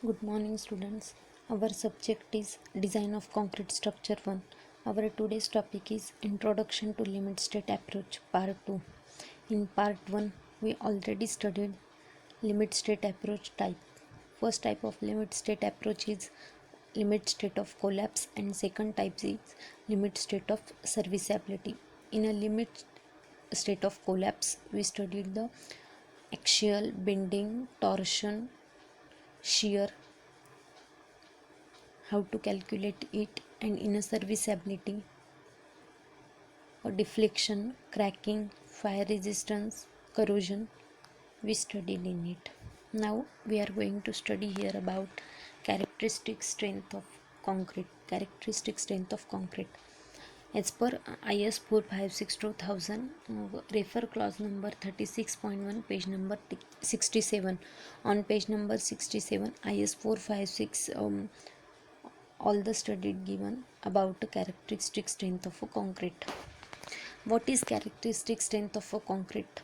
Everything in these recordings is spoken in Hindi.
Good morning, students. Our subject is Design of Concrete Structure 1. Our today's topic is Introduction to Limit State Approach, Part 2. In Part 1, we already studied limit state approach type. First type of limit state approach is limit state of collapse, and second type is limit state of serviceability. In a limit state of collapse, we studied the axial, bending, torsion, shear, how to calculate it, and in a serviceability or deflection, cracking, fire resistance, corrosion, we studied in it. Now we are going to study here about characteristic strength of concrete. Characteristic strength of concrete as per IS 456-2000, refer clause number 36.1, page number 67. On page number 67, IS 456, all the study given about the characteristic strength of a concrete. What is characteristic strength of a concrete?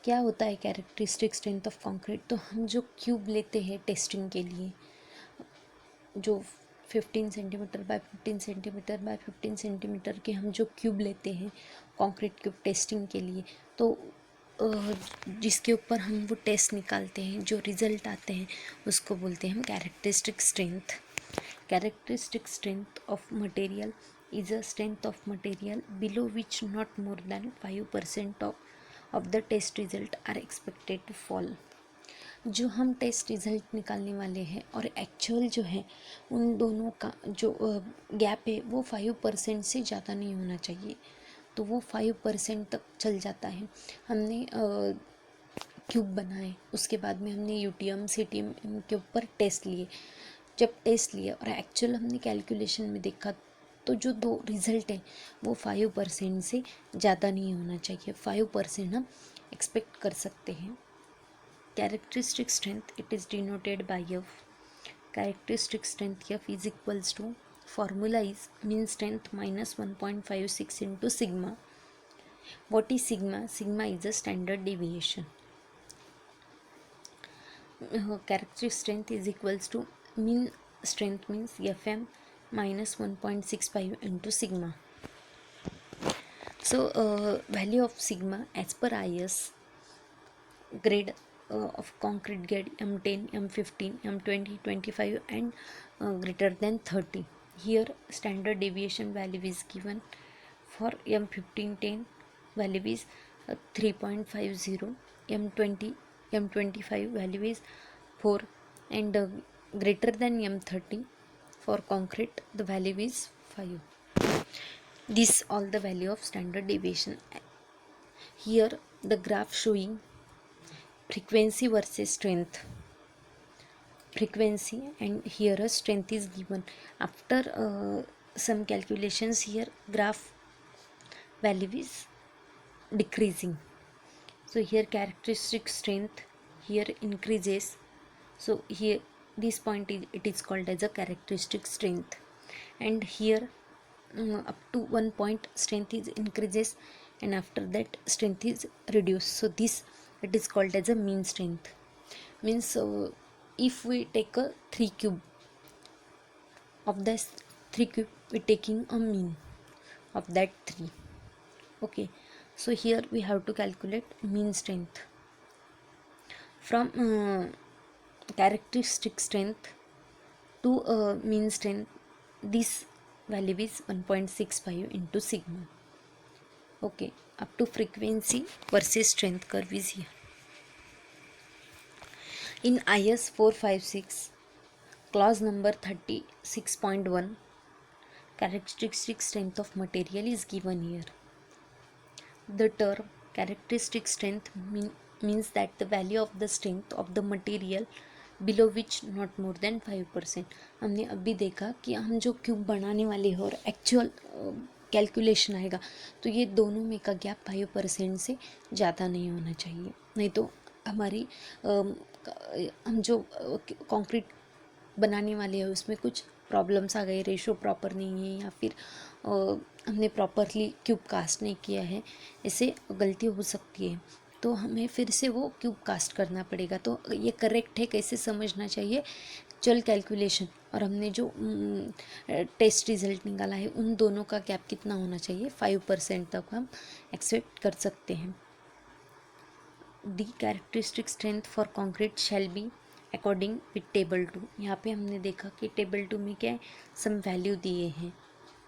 क्या होता है कैरेक्टरिस्टिक स्ट्रेंथ ऑफ कंक्रीट? तो हम जो क्यूब लेते हैं टेस्टिंग के लिए, जो 15 centimetre bye 15 centimetre bye 15 centimetre के हम जो क्यूब लेते हैं कंक्रीट क्यूब टेस्टिंग के लिए, तो जिसके ऊपर हम वो टेस्ट निकालते हैं, जो रिजल्ट आते हैं उसको बोलते हैं हम characteristic strength. Characteristic strength of material is a strength of material below which not more than 5% of the test result are expected to fall. जो हम टेस्ट रिज़ल्ट निकालने वाले हैं और एक्चुअल जो है, उन दोनों का जो गैप है वो 5% से ज़्यादा नहीं होना चाहिए. तो वो 5% तक चल जाता है. हमने क्यूब बनाए, उसके बाद में हमने यूटीएम सीटीएम के ऊपर टेस्ट लिए. जब टेस्ट लिया और एक्चुअल हमने कैलकुलेशन में देखा, तो जो दो रिज़ल्ट हैं वो 5% से ज़्यादा नहीं होना चाहिए. 5% हम एक्सपेक्ट कर सकते हैं. Characteristic strength, it is denoted by F. Characteristic strength F is equals to, formula is mean strength minus 1.56 into sigma. What is sigma? Sigma is a standard deviation. Characteristic strength is equals to mean strength means Fm minus 1.65 into sigma. So value of sigma as per IS grade of concrete grade M10, M15, M20, 25 and greater than 30. Here standard deviation value is given. For M15 10 value is 3.50, M20 M25 value is 4, and greater than M30 for concrete the value is 5. This all the value of standard deviation. Here the graph showing frequency versus strength. Frequency, and here a strength is given. After some calculations, here graph value is decreasing. So here characteristic strength here increases. So here this point is, it is called as a characteristic strength, and here up to one point strength is increases, and after that strength is reduced. So this it is called as a mean strength. Means if we take a 3 cube, of this 3 cube we taking a mean of that 3. Okay, so here we have to calculate mean strength. From characteristic strength to mean strength, this value is 1.65 into sigma. Okay, up to frequency versus strength curve is here. In IS 456 clause number 36.1, characteristic strength of material is given here. The term characteristic strength means that the value of the strength of the material below which not more than 5%. हमने अभी देखा कि हम जो क्यूब बनाने वाले हैं और एक्चुअल कैलकुलेशन आएगा, तो ये दोनों में का गैप 5% से ज़्यादा नहीं होना चाहिए. नहीं तो हमारी हम जो कंक्रीट बनाने वाले हैं उसमें कुछ प्रॉब्लम्स आ गए, रेशो प्रॉपर नहीं है, या फिर हमने प्रॉपरली क्यूब कास्ट नहीं किया है, ऐसे गलती हो सकती है. तो हमें फिर से वो क्यूब कास्ट करना पड़ेगा। तो ये करेक्ट है, कैसे समझना चाहिए, चल कैलकुलेशन और हमने जो टेस्ट रिजल्ट निकाला है उन दोनों का गैप कितना होना चाहिए, 5% तक हम एक्सपेक्ट कर सकते हैं। The characteristic strength for concrete shall be according with table 2। यहाँ पे हमने देखा कि टेबल 2 में क्या है, सम वैल्यू दिए हैं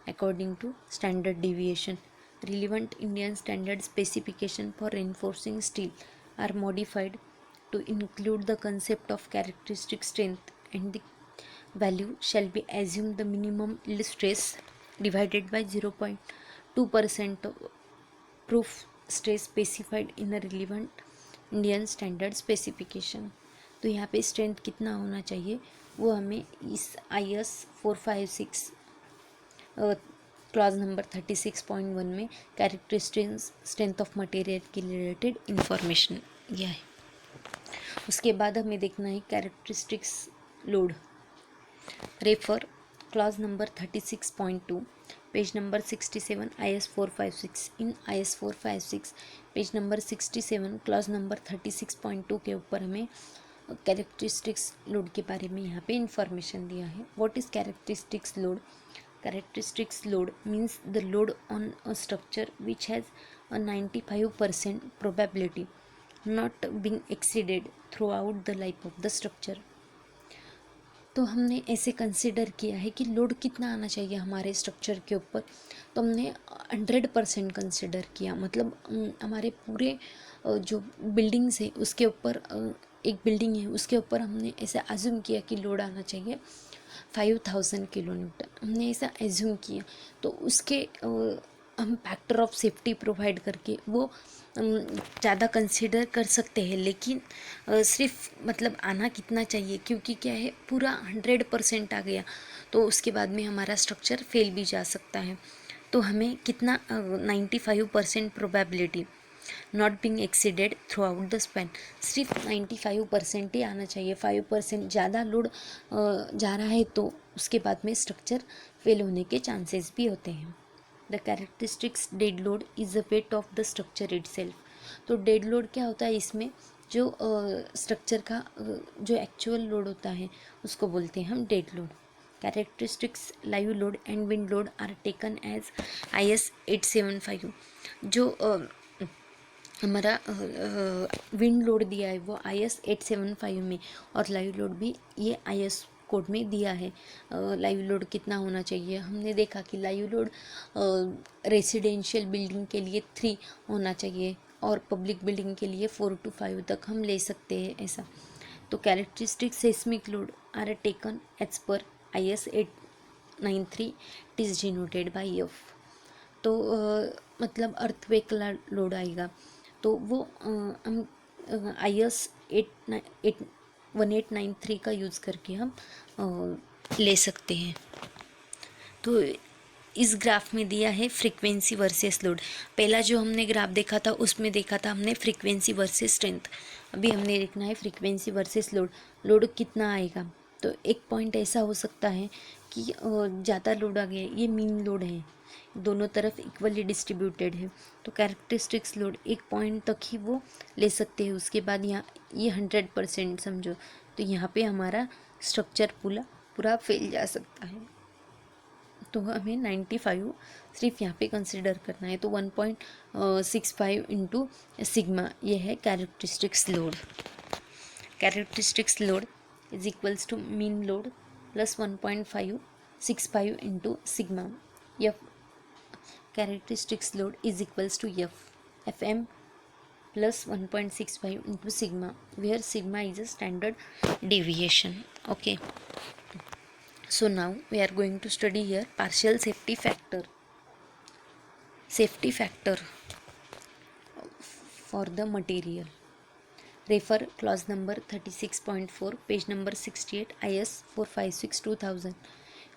according to standard deviation. Relevant Indian standard specification for reinforcing steel are modified to include the concept of characteristic strength, and the value shall be assumed the minimum yield stress divided by 0.2% proof stress specified in a relevant Indian standard specification। तो यहाँ पे स्ट्रेंथ कितना होना चाहिए वो हमें इस IS 456 क्लॉज नंबर 36.1 में कैरेक्टरिस्टिक स्ट्रेंथ ऑफ मटेरियल के रिलेटेड इंफॉर्मेशन दिया है। उसके बाद हमें देखना है characteristics load. Refer clause number 36.2 page number 67 IS 456। In IS 456 page number 67 clause number 36.2 के ऊपर हमें कैरेक्टरिस्टिक्स लोड के बारे में यहाँ पे इंफॉर्मेशन दिया है। What is characteristics load? Characteristics load means the load on a structure which has a 95% probability not being exceeded throughout the life of the structure। तो हमने ऐसे कंसिडर किया है कि लोड कितना आना चाहिए हमारे स्ट्रक्चर के ऊपर, तो हमने 100% कंसिडर किया। मतलब हमारे पूरे जो बिल्डिंग्स है उसके ऊपर, एक बिल्डिंग है उसके ऊपर हमने ऐसा अज्यूम किया कि लोड आना चाहिए 5000 किलो न्यूटन, हमने ऐसा एज्यूम किया। तो उसके हम फैक्टर ऑफ सेफ्टी प्रोवाइड करके वो ज़्यादा कंसिडर कर सकते हैं, लेकिन सिर्फ मतलब आना कितना चाहिए, क्योंकि क्या है पूरा 100% आ गया तो उसके बाद में हमारा स्ट्रक्चर फेल भी जा सकता है। तो हमें कितना 95% probability not being exceeded through out the span, सिर्फ 95% ही आना चाहिए। 5% ज़्यादा लोड जा रहा है तो उसके बाद में स्ट्रक्चर फेल होने के चांसेस भी होते हैं। The characteristics dead load is the weight of the structure itself. तो डेड लोड क्या होता है, इसमें जो स्ट्रक्चर का जो एक्चुअल लोड होता है उसको बोलते हैं हम dead load. Characteristics live load and wind load are taken as IS 875। जो हमारा विंड लोड दिया है वो IS 875 में, और लाइव लोड भी ये IS कोड में दिया है। लाइव लोड कितना होना चाहिए, हमने देखा कि लाइव लोड रेसिडेंशियल बिल्डिंग के लिए 3 होना चाहिए और पब्लिक बिल्डिंग के लिए 4 to 5 तक हम ले सकते हैं ऐसा। तो characteristic seismic load are taken as per IS 893 it is denoted by F। तो मतलब अर्थक्वेक लोड आएगा तो वो हम IS 1893 का यूज़ करके हम ले सकते हैं। तो इस ग्राफ में दिया है फ्रीक्वेंसी वर्सेस लोड। पहला जो हमने ग्राफ देखा था उसमें देखा था हमने फ्रीक्वेंसी वर्सेस स्ट्रेंथ, अभी हमने देखना है फ्रीक्वेंसी वर्सेस लोड। लोड कितना आएगा, तो एक पॉइंट ऐसा हो सकता है कि ज़्यादा लोड आ गया, ये मीन लोड है, दोनों तरफ इक्वली डिस्ट्रीब्यूटेड है, तो कैरेक्टरिस्टिक्स लोड एक पॉइंट तक ही वो ले सकते हैं। उसके बाद यहाँ ये 100% समझो, तो यहाँ पे हमारा स्ट्रक्चर पूरा फेल जा सकता है। तो हमें 95 सिर्फ यहाँ पे कंसिडर करना है। तो 1.65 इंटू सिग्मा ये है characteristics load. Characteristics load is equals to mean load plus 1.565 into sigma. F characteristics load is equals to FM plus 1.65 into sigma, where sigma is a standard deviation. Okay, so now we are going to study here partial safety factor for the material. Refer clause number 36.4 page number 68 IS 456/2000।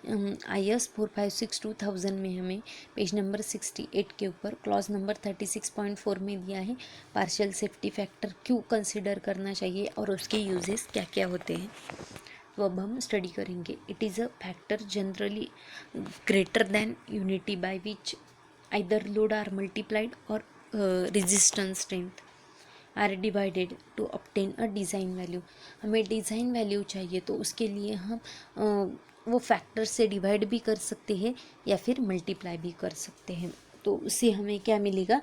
IS 456/2000 में हमें पेज नंबर 68 के ऊपर क्लॉज नंबर 36.4 में दिया है पार्शियल सेफ्टी फैक्टर क्यों कंसिडर करना चाहिए और उसके यूजेस क्या क्या होते हैं। तो अब हम स्टडी करेंगे। It is a factor generally greater than unity by which either load are multiplied और resistance strength. Are divided to obtain a design value. हमें डिज़ाइन वैल्यू चाहिए तो उसके लिए हम वो फैक्टर से डिवाइड भी कर सकते हैं या फिर मल्टीप्लाई भी कर सकते हैं। तो उससे हमें क्या मिलेगा,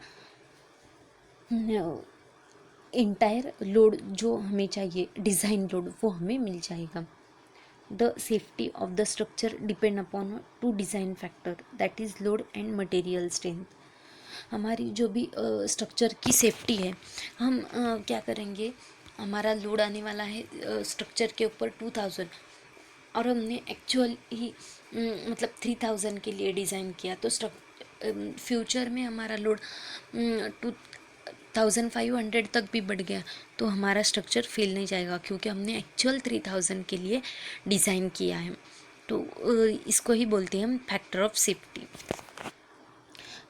इंटायर लोड जो हमें चाहिए डिज़ाइन लोड वो हमें मिल जाएगा। The safety of the structure depend upon two design factor that is load and material strength. हमारी जो भी स्ट्रक्चर की सेफ्टी है, हम क्या करेंगे, हमारा लोड आने वाला है स्ट्रक्चर के ऊपर 2000 और हमने एक्चुअल ही मतलब 3000 के लिए डिज़ाइन किया, तो फ्यूचर में हमारा लोड 2500 तक भी बढ़ गया तो हमारा स्ट्रक्चर फेल नहीं जाएगा, क्योंकि हमने एक्चुअल 3000 के लिए डिज़ाइन किया है। तो इसको ही बोलते हैं हम factor of safety.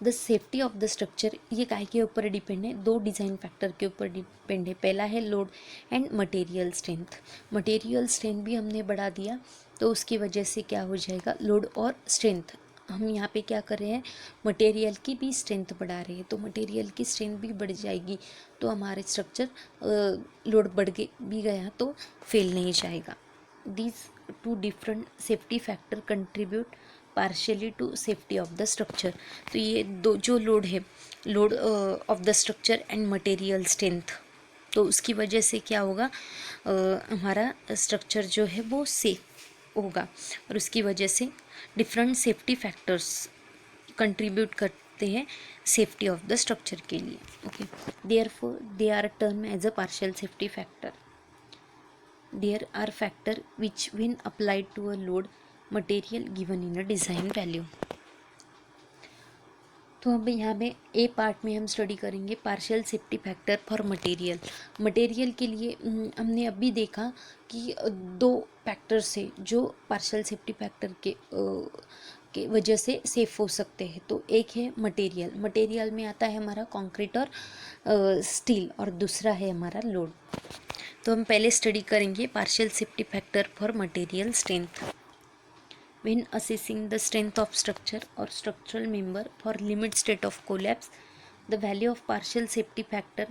The safety of the structure, ये काय के ऊपर डिपेंड है, दो डिज़ाइन फैक्टर के ऊपर डिपेंड है। पहला है load and material strength. Material strength भी हमने बढ़ा दिया तो उसकी वजह से क्या हो जाएगा, लोड और स्ट्रेंथ, हम यहाँ पे क्या कर रहे हैं, मटेरियल की भी स्ट्रेंथ बढ़ा रहे हैं, तो मटेरियल की स्ट्रेंथ भी बढ़ जाएगी तो हमारे स्ट्रक्चर लोड बढ़ भी गया तो फेल नहीं जाएगा। These two different safety factor contribute partially to safety of the structure. तो ये दो जो लोड है, load of the structure and material strength, तो उसकी वजह से क्या होगा, हमारा स्ट्रक्चर जो है वो सेफ होगा और उसकी वजह से डिफरेंट सेफ्टी फैक्टर्स कंट्रीब्यूट करते हैं सेफ्टी ऑफ द स्ट्रक्चर के लिए। Okay, therefore they are term as a partial safety factor. There are factors which when applied to a load material given in a design value। तो अब यहाँ पे ए पार्ट में हम स्टडी करेंगे partial safety factor for material. Material के लिए हमने अभी देखा कि दो फैक्टर्स है जो पार्शियल सेफ्टी फैक्टर के वजह से सेफ हो सकते हैं। तो एक है मटेरियल, मटेरियल में आता है हमारा कंक्रीट और स्टील, और दूसरा है हमारा लोड। तो हम पहले स्टडी करेंगे partial safety factor for material strength. When assessing the strength of structure or structural member for limit state of collapse, the value of partial safety factor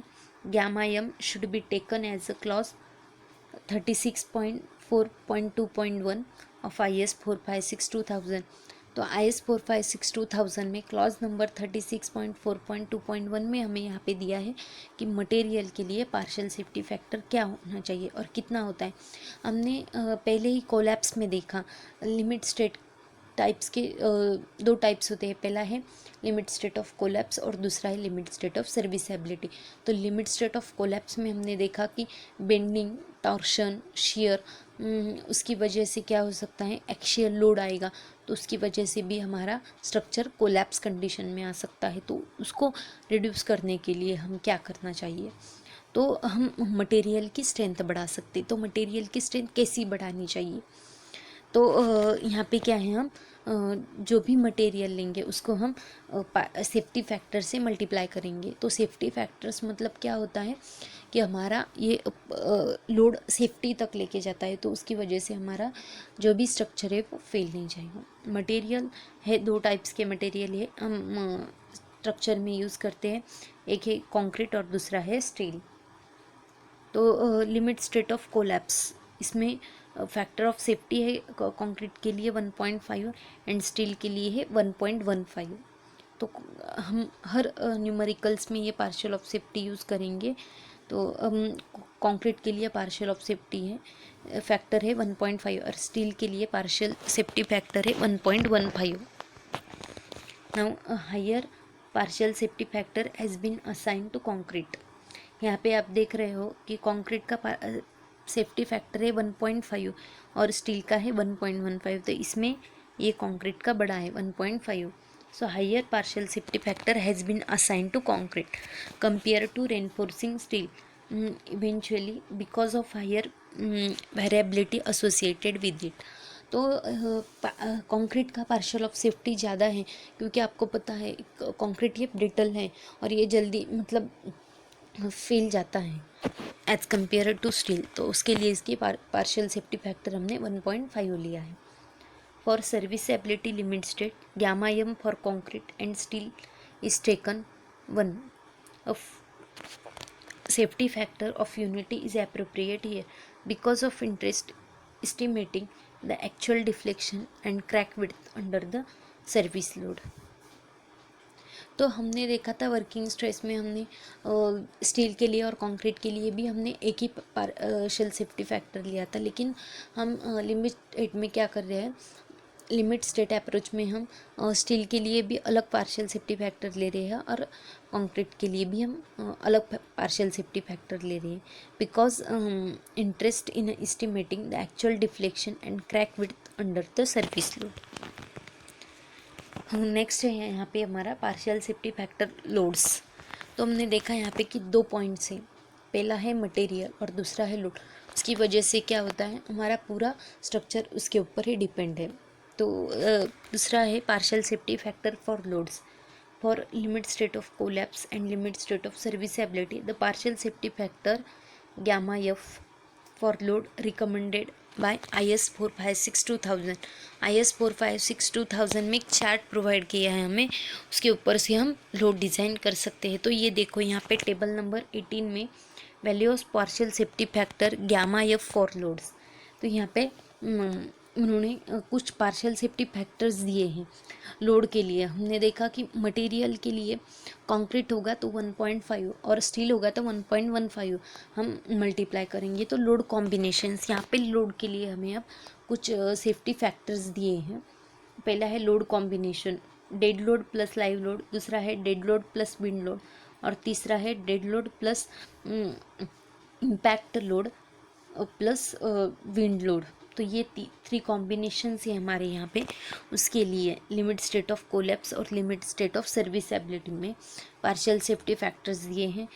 gamma m should be taken as a clause 36.4.2.1 of IS 456/2000। तो IS 456/2000 में क्लॉज नंबर 36.4.2.1 में हमें यहाँ पे दिया है कि मटेरियल के लिए पार्शियल सेफ्टी फैक्टर क्या होना चाहिए और कितना होता है। हमने पहले ही कोलैप्स में देखा लिमिट स्टेट टाइप्स के दो टाइप्स होते हैं, पहला है लिमिट स्टेट ऑफ कोलैप्स और दूसरा है लिमिट स्टेट ऑफ सर्विसेबिलिटी। तो लिमिट स्टेट ऑफ कोलैप्स में हमने देखा कि बेंडिंग, टॉर्शन, शियर, उसकी वजह से क्या हो सकता है, एक्शियल लोड आएगा तो उसकी वजह से भी हमारा स्ट्रक्चर कोलैप्स कंडीशन में आ सकता है। तो उसको रिड्यूस करने के लिए हम क्या करना चाहिए, तो हम मटेरियल की स्ट्रेंथ बढ़ा सकते। तो मटेरियल की स्ट्रेंथ कैसी बढ़ानी चाहिए, तो यहाँ पे क्या है, हम जो भी मटेरियल लेंगे उसको हम सेफ्टी फैक्टर से मल्टीप्लाई करेंगे। तो सेफ्टी फैक्टर्स मतलब क्या होता है कि हमारा ये लोड सेफ्टी तक लेके जाता है, तो उसकी वजह से हमारा जो भी स्ट्रक्चर है वो फेल नहीं जाएगा। मटेरियल है, दो टाइप्स के मटेरियल है हम स्ट्रक्चर में यूज़ करते हैं, एक है कंक्रीट और दूसरा है स्टील। तो लिमिट स्टेट ऑफ कोलैप्स, इसमें फैक्टर ऑफ सेफ्टी है कंक्रीट के लिए 1.5 एंड स्टील के लिए है 1.15। तो हम हर न्यूमेरिकल्स में ये पार्शियल ऑफ सेफ्टी यूज़ करेंगे। तो कंक्रीट के लिए पार्शियल ऑफ सेफ्टी है फैक्टर है 1.5 और स्टील के लिए पार्शियल सेफ्टी फैक्टर है 1.15। Now higher partial safety factor has been assign to concrete. यहाँ पे आप देख रहे हो कि कंक्रीट का सेफ्टी फैक्टर है 1.5 और स्टील का है 1.15। तो इसमें ये कंक्रीट का बड़ा है 1.5। So higher partial safety factor has been assign to concrete compare to reinforcing steel eventually because of higher variability associated with it. तो कंक्रीट का पार्शियल ऑफ सेफ्टी ज़्यादा है, क्योंकि आपको पता है कंक्रीट ये ब्रिटल है और ये जल्दी मतलब फैल जाता है एज कम्पेयर टू स्टील। तो उसके लिए इसकी पार्शियल सेफ्टी फैक्टर हमने 1.5 लिया है। For serviceability limit state gamma M for concrete and steel is taken 1 of safety factor of unity is appropriate here because of interest estimating the actual deflection and crack width under the service load. तो हमने देखा था वर्किंग स्ट्रेस में हमने स्टील के लिए और कंक्रीट के लिए भी हमने एक ही पार्शियल सेफ्टी फैक्टर लिया था, लेकिन हम लिमिट 8 में क्या कर रहे हैं, लिमिट स्टेट अप्रोच में हम स्टील के लिए भी अलग पार्शियल सेफ्टी फैक्टर ले रहे हैं और कंक्रीट के लिए भी हम अलग पार्शियल सेफ्टी फैक्टर ले रहे हैं because interest in estimating the actual deflection and crack width under the service load. Next है यहाँ पे हमारा पार्शियल सेफ्टी फैक्टर लोड्स। तो हमने देखा यहाँ पे कि 2 पॉइंट्स हैं, पहला है मटेरियल और दूसरा है लोड। उसकी वजह से क्या होता है, हमारा पूरा स्ट्रक्चर उसके ऊपर ही डिपेंड है। तो दूसरा है partial safety factor for loads for limit state of collapse and limit state of serviceability the partial safety factor gamma F for load recommended by IS 456-2000। IS 456-2000 में एक चार्ट प्रोवाइड किया है हमें, उसके ऊपर से हम लोड डिज़ाइन कर सकते हैं। तो ये देखो यहाँ पे टेबल नंबर 18 में value of partial safety factor gamma F for loads. तो यहाँ पे उन्होंने कुछ पार्शियल सेफ्टी फैक्टर्स दिए हैं लोड के लिए। हमने देखा कि मटेरियल के लिए कंक्रीट होगा तो 1.5 और स्टील होगा तो 1.15 हम मल्टीप्लाई करेंगे। तो लोड कॉम्बिनेशंस, यहाँ पे लोड के लिए हमें अब कुछ सेफ्टी फैक्टर्स दिए हैं। पहला है load combination, dead load plus live load, दूसरा है dead load plus wind load और तीसरा है dead load plus impact load plus wind load. तो ये 3 कॉम्बिनेशंस है हमारे यहाँ पे। उसके लिए लिमिट स्टेट ऑफ कोलैप्स और लिमिट स्टेट ऑफ सर्विसेबिलिटी में पार्शियल सेफ्टी फैक्टर्स दिए हैं।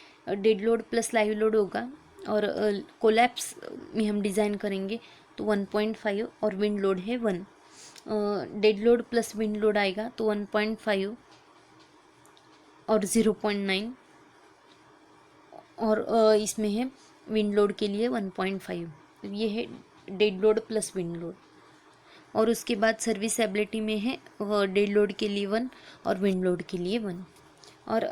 Dead load plus live load होगा और कोलैप्स में हम डिज़ाइन करेंगे तो 1.5 और विंड लोड है 1। Dead load plus wind load आएगा तो 1.5 और 0.9 और इसमें है विंड लोड के लिए 1.5। ये है dead load plus wind load. और उसके बाद सर्विसेबिलिटी में है डेड लोड के लिए 1 और विंड लोड के लिए 1 और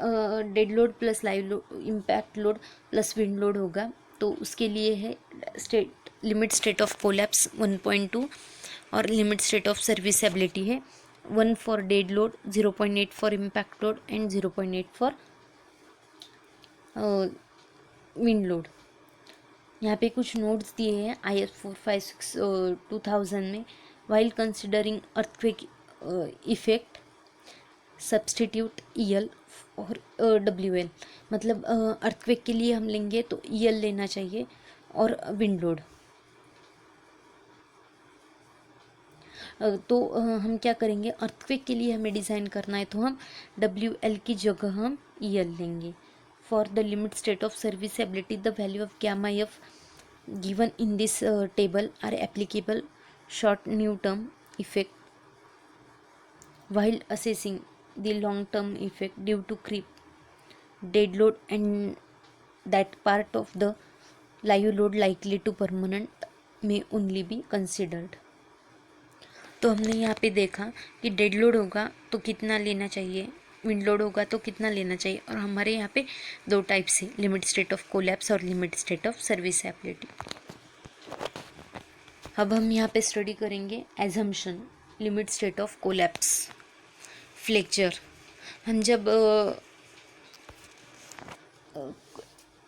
dead load plus live load impact load plus wind load होगा तो उसके लिए है लिमिट स्टेट ऑफ कोलैप्स 1.2 और लिमिट स्टेट ऑफ सर्विसेबिलिटी है 1 for dead load, 0.8 for impact load and 0.8 for wind load. यहाँ पे कुछ नोट्स दिए हैं IS 456-2000 में। While considering earthquake effect substitute EL और WL, मतलब अर्थक्वेक के लिए हम लेंगे तो EL लेना चाहिए और विंड लोड। तो हम क्या करेंगे, अर्थक्वेक के लिए हमें डिज़ाइन करना है तो हम WL की जगह हम EL लेंगे। For the limit state of serviceability, the value of gamma F given in this table are applicable short new term effect while assessing the long term effect due to creep, dead load and that part of the live load likely to permanent may only be considered। तो हमने यहाँ पे देखा कि डेड लोड होगा तो कितना लेना चाहिए, विंड लोड होगा तो कितना लेना चाहिए और हमारे यहाँ पे 2 टाइप्स है, लिमिट स्टेट ऑफ कोलैप्स और लिमिट स्टेट ऑफ सर्विसेबिलिटी। अब हम यहाँ पे स्टडी करेंगे assumption limit state of collapse flexure. हम जब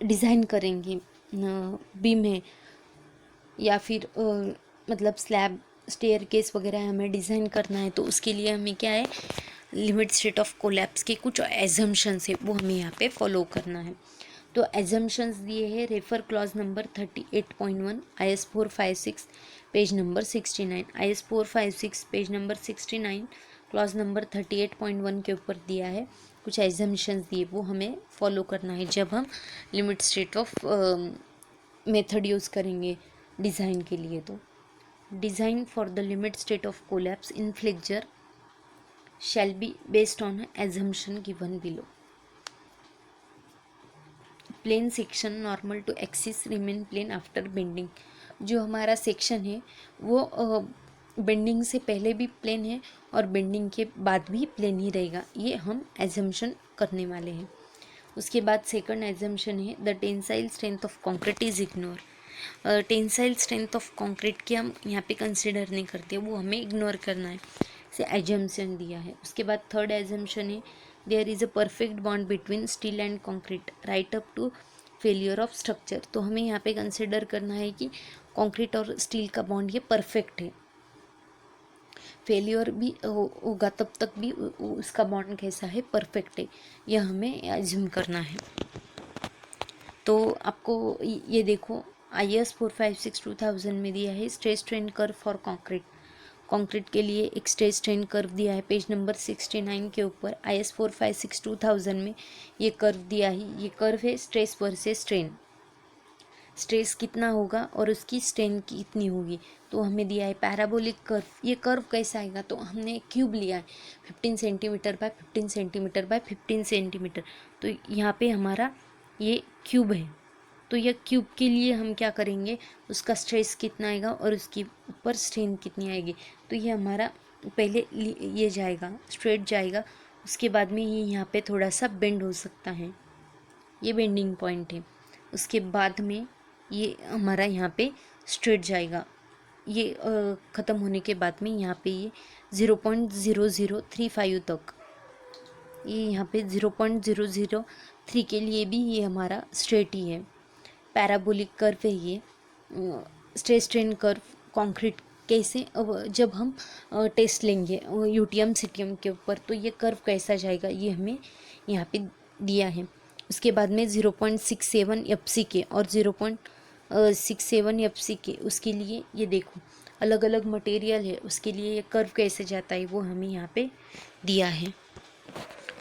डिज़ाइन करेंगे बीम है या फिर मतलब स्लैब स्टेयर केस वगैरह हमें डिज़ाइन करना है तो उसके लिए हमें क्या है, लिमिट स्टेट ऑफ कोलैप्स के कुछ एजम्पशंस है वो हमें यहाँ पे फॉलो करना है। तो एजम्पशंस दिए हैं, refer clause number 38.1 IS 456 page number 69, IS 456 page number 69 clause number 38.1 के ऊपर दिया है। कुछ एजम्पशंस दिए वो हमें फॉलो करना है जब हम limit state of method use करेंगे डिज़ाइन के लिए। तो design for the limit state of collapse in flexure shall be based on assumption given below. Plane section normal to axis remain plane after bending। जो हमारा सेक्शन है वो बेंडिंग से पहले भी प्लेन है और बेंडिंग के बाद भी प्लेन ही रहेगा, ये हम एजम्पशन करने वाले हैं। उसके बाद सेकंड एजम्पशन है the tensile strength of concrete is ignore. Tensile strength of concrete की हम यहाँ पे कंसिडर नहीं करते, वो हमें इग्नोर करना है, से एजम्पशन दिया है। उसके बाद थर्ड एजम्पशन है there is a perfect bond between steel and concrete right up to failure of structure. तो हमें यहाँ पे कंसिडर करना है कि कंक्रीट और स्टील का बॉन्ड ये परफेक्ट है, फेलियर भी होगा तब तक भी उसका बॉन्ड कैसा है, परफेक्ट है, यह हमें एज्यूम करना है। तो आपको ये देखो IS 456/2000 में दिया है stress strain curve for concrete. Concrete के लिए एक स्ट्रेस स्ट्रेन कर्व दिया है पेज नंबर 69 के ऊपर। IS 456/2000 में ये कर्व दिया है, ये कर्व है स्ट्रेस वर्सेस स्ट्रेन, स्ट्रेस कितना होगा और उसकी स्ट्रेन कितनी होगी। तो हमें दिया है पैराबोलिक कर्व। ये कर्व कैसा आएगा, तो हमने क्यूब लिया है 15 centimetre bye 15 centimetre bye 15 centimetre. तो यहाँ पे हमारा ये क्यूब है, तो यह क्यूब के लिए हम क्या करेंगे, उसका स्ट्रेस कितना आएगा और उसकी ऊपर स्ट्रेन कितनी आएगी। तो ये हमारा पहले ये जाएगा स्ट्रेट जाएगा, उसके बाद में ये यहाँ पे थोड़ा सा बेंड हो सकता है, ये बेंडिंग पॉइंट है। उसके बाद में ये हमारा यहाँ पे स्ट्रेट जाएगा, ये ख़त्म होने के बाद में यहाँ पे ये 0.0035 तक, ये यहाँ पे 0.003 के लिए भी ये हमारा स्ट्रेट ही है, पैराबोलिक कर्व है ये स्ट्रेस स्ट्रेन कर्व कंक्रीट। कैसे, अब जब हम टेस्ट लेंगे यूटीएम सीटीएम के ऊपर, तो ये कर्व कैसा जाएगा ये हमें यहाँ पे दिया है। उसके बाद में 0.67 FCK और 0.67 FCK, उसके लिए ये देखो अलग अलग मटेरियल है, उसके लिए ये कर्व कैसे जाता है वो हमें यहाँ पे दिया है।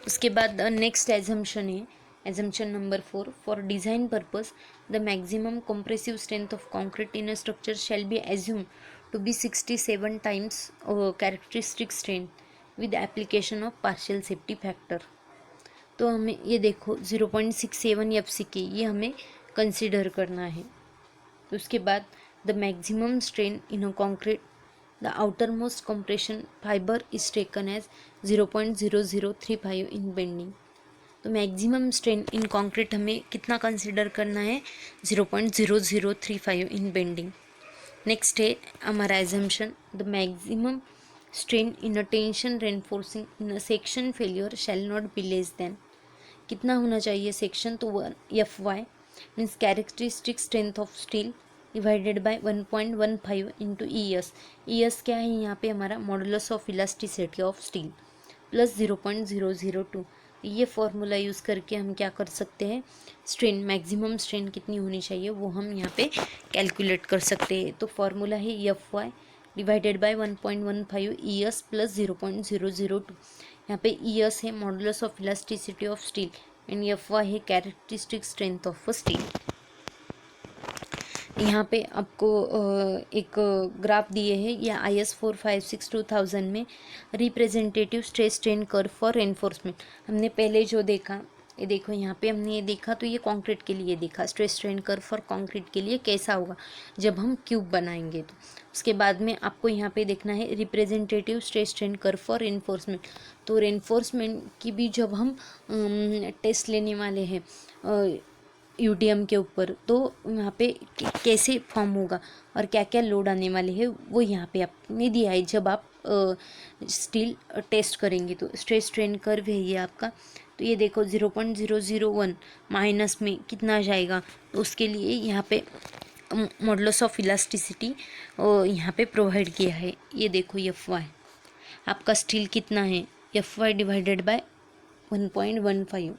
उसके बाद नेक्स्ट एजम्पशन है assumption number 4 for design purpose the maximum compressive strength of concrete in a structure shall be assume to be 67 times characteristic strength with application of partial safety factor. तो हमें ये देखो 0.67 FCK ये हमें कंसिडर करना है। उसके बाद the maximum strain in a concrete the outer most compression fibre is taken as 0.0035 in bending. तो मैक्सिमम स्ट्रेन इन कंक्रीट हमें कितना कंसिडर करना है, 0.0035 इन बेंडिंग। नेक्स्ट है हमारा assumption the maximum strain in a tension reinforcing in a section failure shall not be less than. कितना होना चाहिए सेक्शन, तो FY means characteristic strength of steel divided by 1.15 into ES। ES क्या है यहाँ पे हमारा modulus of elasticity of steel plus 0.002। ये फॉर्मूला यूज़ करके हम क्या कर सकते हैं, स्ट्रेन मैक्सिमम स्ट्रेन कितनी होनी चाहिए वो हम यहाँ पे कैलकुलेट कर सकते हैं। तो फॉर्मूला है FY divided by 1.15 ES plus 0.002। यहाँ पे ES है modulus of elasticity of steel and FY है कैरेक्टरिस्टिक स्ट्रेंथ ऑफ स्टील। यहाँ पे आपको एक ग्राफ दिए हैं, यह IS 456/2000 में representative stress strain curve for enforcement. हमने पहले जो देखा, ये देखो यहाँ पे हमने ये देखा, तो ये कंक्रीट के लिए देखा stress strain curve for concrete के लिए कैसा होगा जब हम क्यूब बनाएंगे। तो उसके बाद में आपको यहाँ पे देखना है representative stress strain curve for reinforcement. तो रेनफोर्समेंट की भी जब हम टेस्ट लेने वाले हैं यूटीएम के ऊपर, तो यहाँ पे कैसे फॉर्म होगा और क्या क्या लोड आने वाले हैं वो यहाँ पे आपने दिया है जब आप स्टील टेस्ट करेंगे। तो स्ट्रेस स्ट्रेन कर्व है ये आपका। तो ये देखो 0.001 माइनस में कितना जाएगा, तो उसके लिए यहाँ पे मॉडुलस ऑफ इलास्टिसिटी यहाँ पे प्रोवाइड किया है। ये देखो FY आपका स्टील कितना है, FY डिवाइडेड बाय 1.15,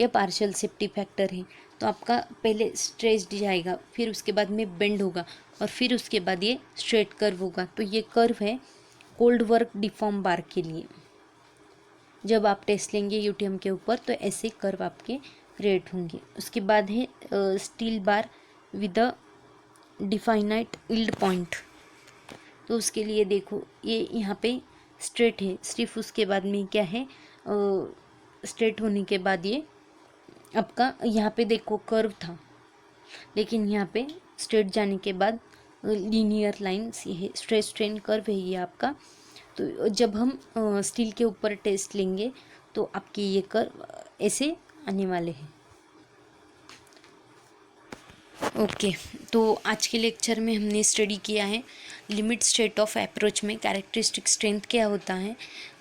यह पार्शियल सेफ्टी फैक्टर है। तो आपका पहले स्ट्रेच जाएगा, फिर उसके बाद में बेंड होगा और फिर उसके बाद ये स्ट्रेट कर्व होगा। तो ये कर्व है कोल्ड वर्क डिफॉर्म बार के लिए, जब आप टेस्ट लेंगे यूटीएम के ऊपर तो ऐसे कर्व आपके क्रिएट होंगे। उसके बाद है steel bar with a definite yield point. तो उसके लिए देखो ये यहाँ पे स्ट्रेट है, सिर्फ उसके बाद में क्या है, स्ट्रेट होने के बाद ये आपका यहाँ पे देखो कर्व था, लेकिन यहाँ पे स्ट्रेट जाने के बाद लीनियर लाइंस, ये स्ट्रेस स्ट्रेन कर्व है ये आपका। तो जब हम स्टील के ऊपर टेस्ट लेंगे तो आपके ये कर्व ऐसे आने वाले हैं। ओके, तो आज के लेक्चर में हमने स्टडी किया है लिमिट स्टेट ऑफ अप्रोच में कैरेक्टरिस्टिक स्ट्रेंथ क्या होता है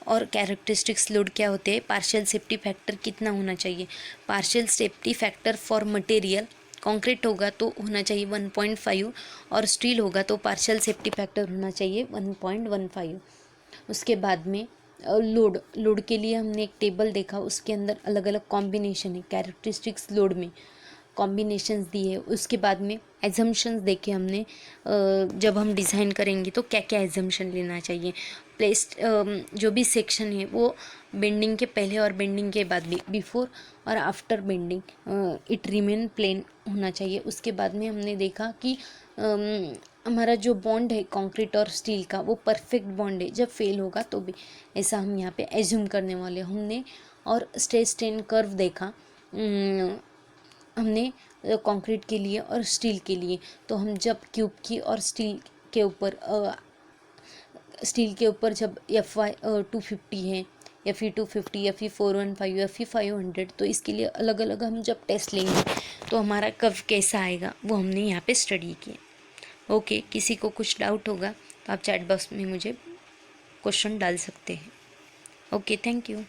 और कैरेक्टरिस्टिक्स लोड क्या होते हैं, पार्शियल सेफ्टी फैक्टर कितना होना चाहिए। Partial safety factor for material concrete होगा तो होना चाहिए 1.5 और स्टील होगा तो पार्शियल सेफ्टी फैक्टर होना चाहिए 1.15। उसके बाद में लोड के लिए हमने एक टेबल देखा, उसके अंदर अलग अलग कॉम्बिनेशन है, कैरेक्टरिस्टिक्स लोड में कॉम्बिनेशंस दिए। उसके बाद में एजम्पशंस देखे हमने, जब हम डिज़ाइन करेंगे तो क्या क्या एजम्पशन लेना चाहिए। प्लेस जो भी सेक्शन है वो बेंडिंग के पहले और बेंडिंग के बाद भी, बिफोर और after bending it remain plane होना चाहिए। उसके बाद में हमने देखा कि हमारा जो बॉन्ड है कंक्रीट और स्टील का वो परफेक्ट बॉन्ड है, जब फेल होगा तो भी ऐसा हम यहाँ पे एज्यूम करने वाले हमने। और स्ट्रेस स्ट्रेन कर्व देखा हमने कंक्रीट के लिए और स्टील के लिए। तो हम जब क्यूब की और स्टील के ऊपर जब FY 250 है, FE 250, FE 415, FE 500, तो इसके लिए अलग अलग हम जब टेस्ट लेंगे तो हमारा कर्व कैसा आएगा वो हमने यहाँ पे स्टडी किया। ओके, किसी को कुछ डाउट होगा तो आप चैट बॉक्स में मुझे क्वेश्चन डाल सकते हैं। Okay, thank you.